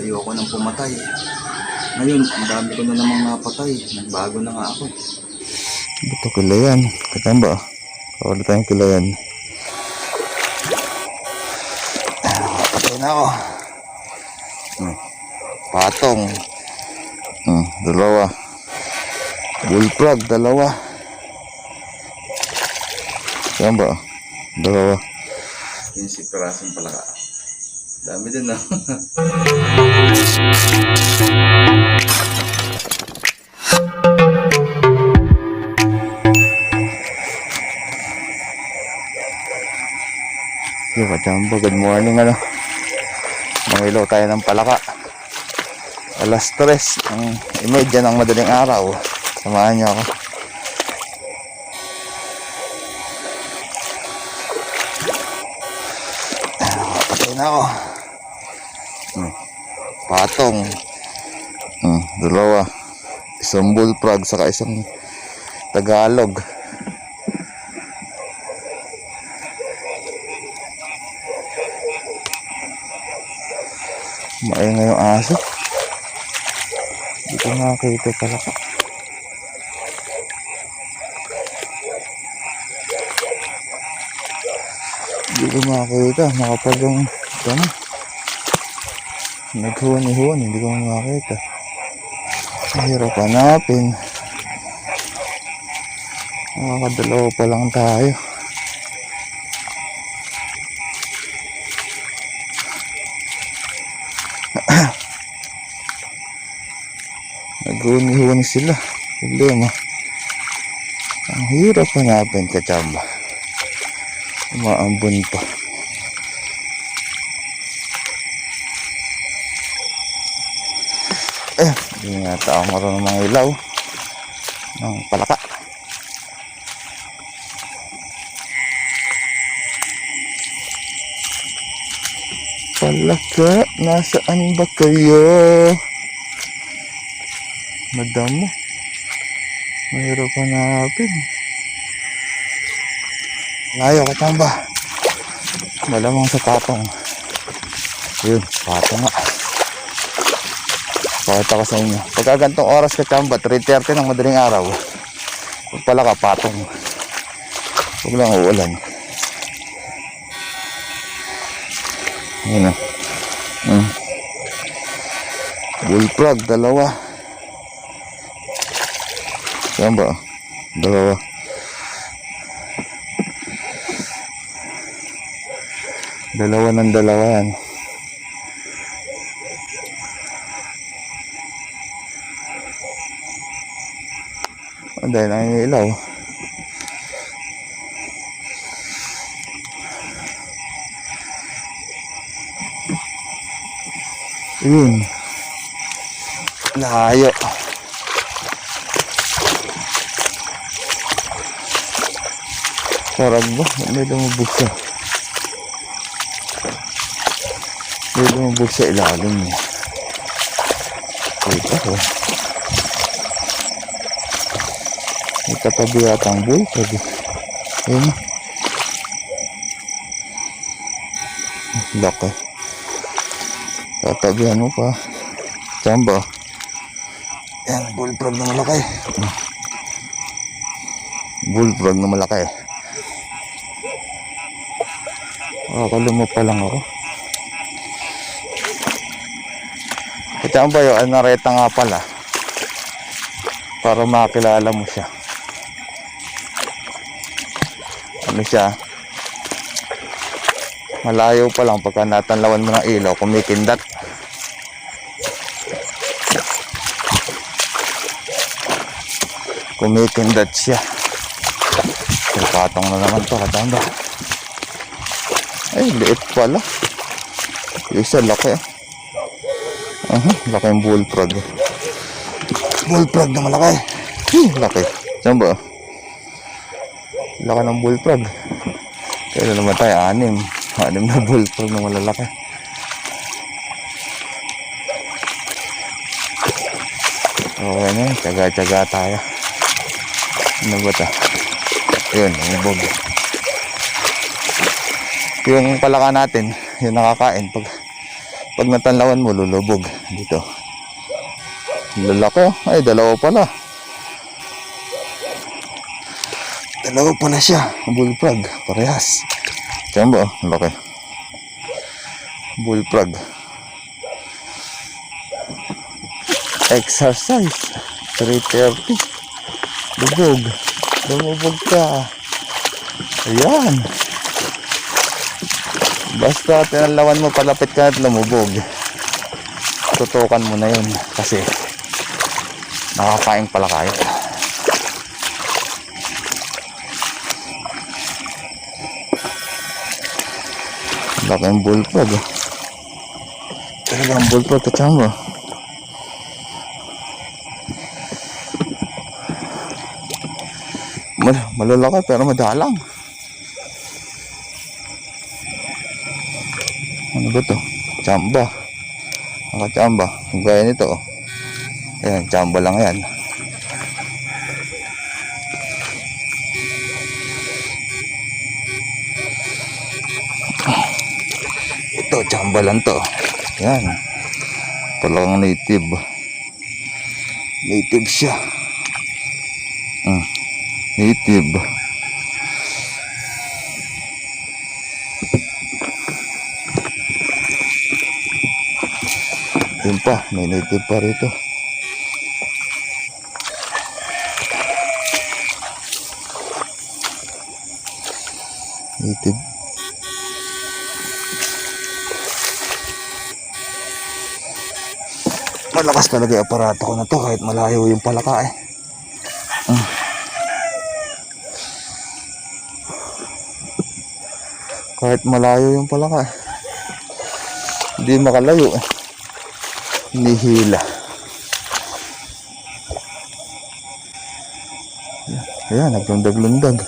ayoko nang pumatay. Ngayon, ang dami ko na namang napatay. Nagbago na nga ako. Ito kilayan. Katamba. Kawala tayong kilayan. Patay na ako. Patong. Dalawa. Bullfrog, dalawa. Katamba. Dalawa. 15 pirasong palaka. Dami din na. Yo, Kachamba, good morning. Mangilaw tayo ng palaka. Alas 3:30 ng madaling araw. Samahan niyo ako. Patay na ako. Patong. Dalawa. Isang bullfrog saka isang Tagalog. Maingay yung aso. Hindi ko nakakita pala ka. Hindi ko makakita. Nakapag yung ano, naghuwan-huwan. Hindi ko makakita. Mahirap hanapin. Nakakadalawa pa lang tayo. Naghuwan-huwan sila. Problema. Ang hirap hanapin, Kachamba. Umaambon pa. Hindi nga tao marunong mga ilaw ng palaka. Palaka, nasaan ba kayo? Madamo. Mahirap hanapin. Layo, Kachamba. Malamang sa patong. Yun, patong nga. Pakita ko sa inyo. Pagka gantong oras, Kachamba, 3:30 ng madaling araw. Huwag pala ka, patong. Huwag lang uulan. Yun na. Bullfrog, dalawa. Yan ba? Dalawa. Dalawa ng dalawa yan. Dahil nangingilaw. Yun. Layo. Sarag ba? May lumubog siya. May lumubog sa ilalim niya. Wait ako. May katabi yata ang bullfrog. Ayun. Laki. Tatabihan mo pa. Chamba. Yan, bullfrog na malaki. Bullfrog na malaki. Kakaluma pa lang ako. Chamba, yung nareta nga pala. Para makilala mo siya. Ano siya? Malayo pa lang pagka natanlawan mo ng ilaw, kumikindat. Kumikindat siya. Patong na naman to, Kachamba. Ay, liit pala. Yung isa, laki. Laki yung bullfrog. Bullfrog na malaki. Laki. Kachamba. Laki ng bullfrog. Kaya naman tayo, 6 na bullfrog na malalaki. Okay na, tsaga-tsaga tayo. Ano ba ito? Ayun, umubog. Yung palaka natin, yung nakakain, pag Pag natanlawan mo, lulubog. Dito. Lalaki. Ay, dalawa pala. Dalawa pala siya. Bullfrog. Parehas. Diyan ba? Laki. Bullfrog. Exercise. 3:30. Lubog. Lumubog ka. Ayan. Basta tinalawan mo, palapit ka at lumubog. Tutukan mo na yun. Kasi nakakain pala kayo. Laki ang bullfrog. Talaga ang bullfrog kachamba. Malalaki pero madalang. Ano ba to? Chamba. Nakachamba. Gaya nito. Ayan, chamba lang yan. Ito, chamba lang to. Ayan. Talagang native. Native siya. Native. Yun pa, may native pa rito. Native. Malakas talaga yung aparato ko na to kahit malayo yung palaka eh. Kahit malayo yung palaka eh. Hindi makalayo eh. Hinihila. Ayan, naglundag-lundag.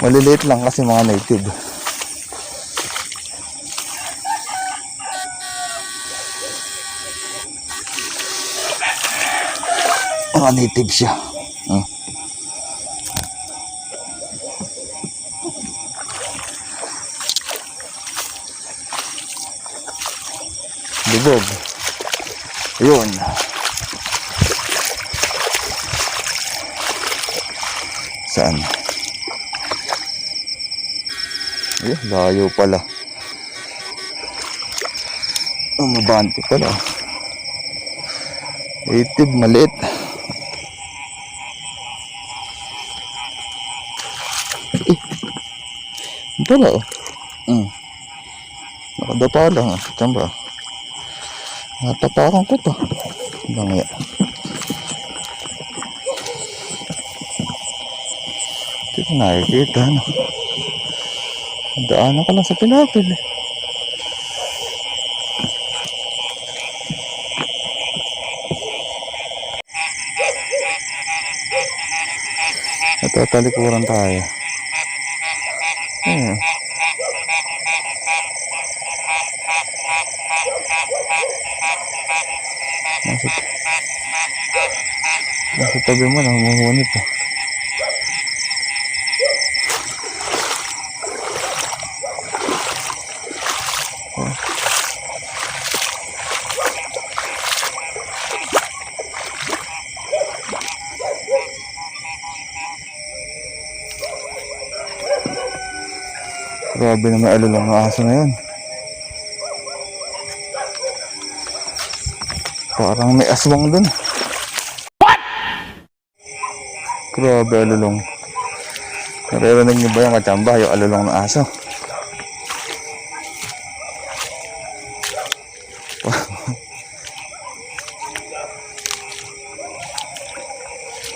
Maliliit lang kasi mga native. Mga native siya. Lubog. Ayun. Saan? Ayun, layo pala. Mabante pala. Native, maliit. Ito na oh. Nakadapa lang ah. Tamba. Natapakan ko to. Bangya. Hindi ko nakikita ano. Daanan ko lang sa pinapil eh. Natatalikuran tayo. Nasa tabi mo na humuhunit pa. Grabe na may alulong na aso na yun. Parang may aswang dun. What? Grabe alulong. Naririnig niyo ba yung kachamba? Yung alulong na aso.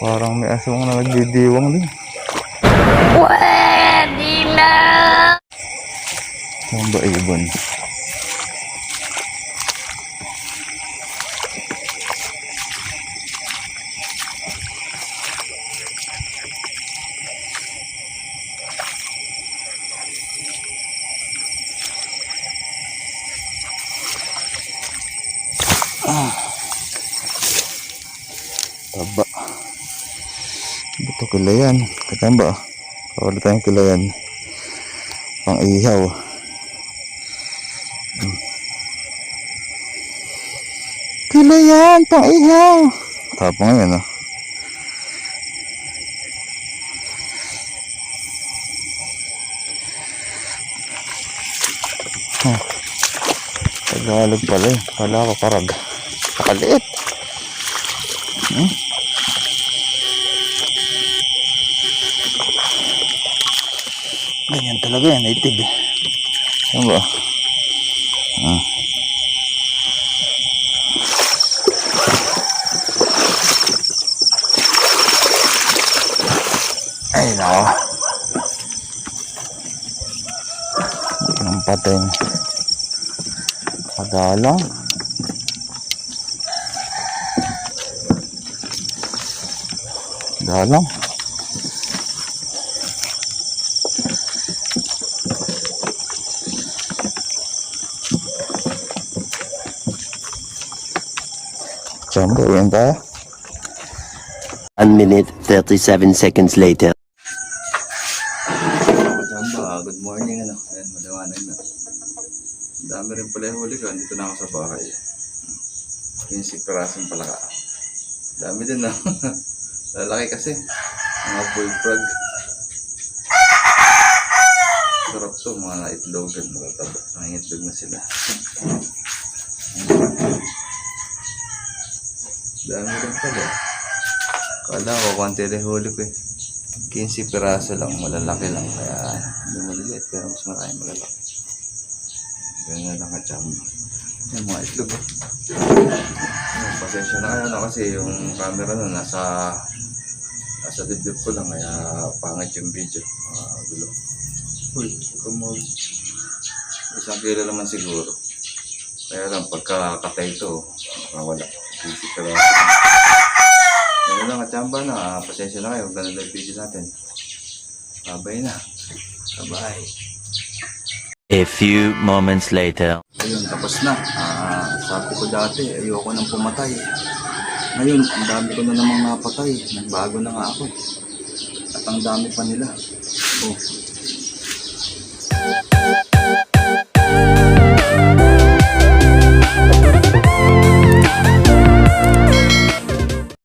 Parang may aswang na nagdidiwang din. Pwede na! Ang ba ibon? Taba. Ito kilayan. Katamba. Kawala tayong kilayan. Pang ihaw. Kilo yan, pang ihaw. Tapos ngayon, oh. Tagalog pala eh. Kala ko karag. Pakaliit. Ganyan talaga yan, native eh. Ano ba? Ay, nako. Ang pateng. Padalang. Dalang. Jumbo, yan tayo. 1 minute, 37 seconds later. Jamba, good morning. Ayan, maliwanag na. Ang dami rin pala yung huli ko. Dito na ako sa bahay. 15 pirasong palaka. Dami din na. Lalaki kasi. Mga bullfrog. Sarap to, mga itlogan. Matataba. Mga itlog na sila. Dami rin pala. Kala ko, konti rin huli ko eh. 15 piraso lang, malalaki lang. Kaya, hindi maliliit. Pero mas marami malalaki. Ganyan lang kachamba. Yung mga itlog eh. Pasensya na kayo na kasi yung camera na nasa dibdib ko lang. Kaya pangit yung video. Gulo. Uy, kumog. 1 kilo naman siguro. Kaya lang, pagkakatay ito, wala. 15 piraso. Ganyan lang kachamba na. Pasensya na kayo. Ganun lang video natin. Babay na. Bye-bye. A few moments later. Ayun, tapos na. Sabi ko dati, ayoko nang pumatay. Ngayon, ang dami ko na namang napatay. Nagbago na nga ako. At ang dami pa nila. Oh,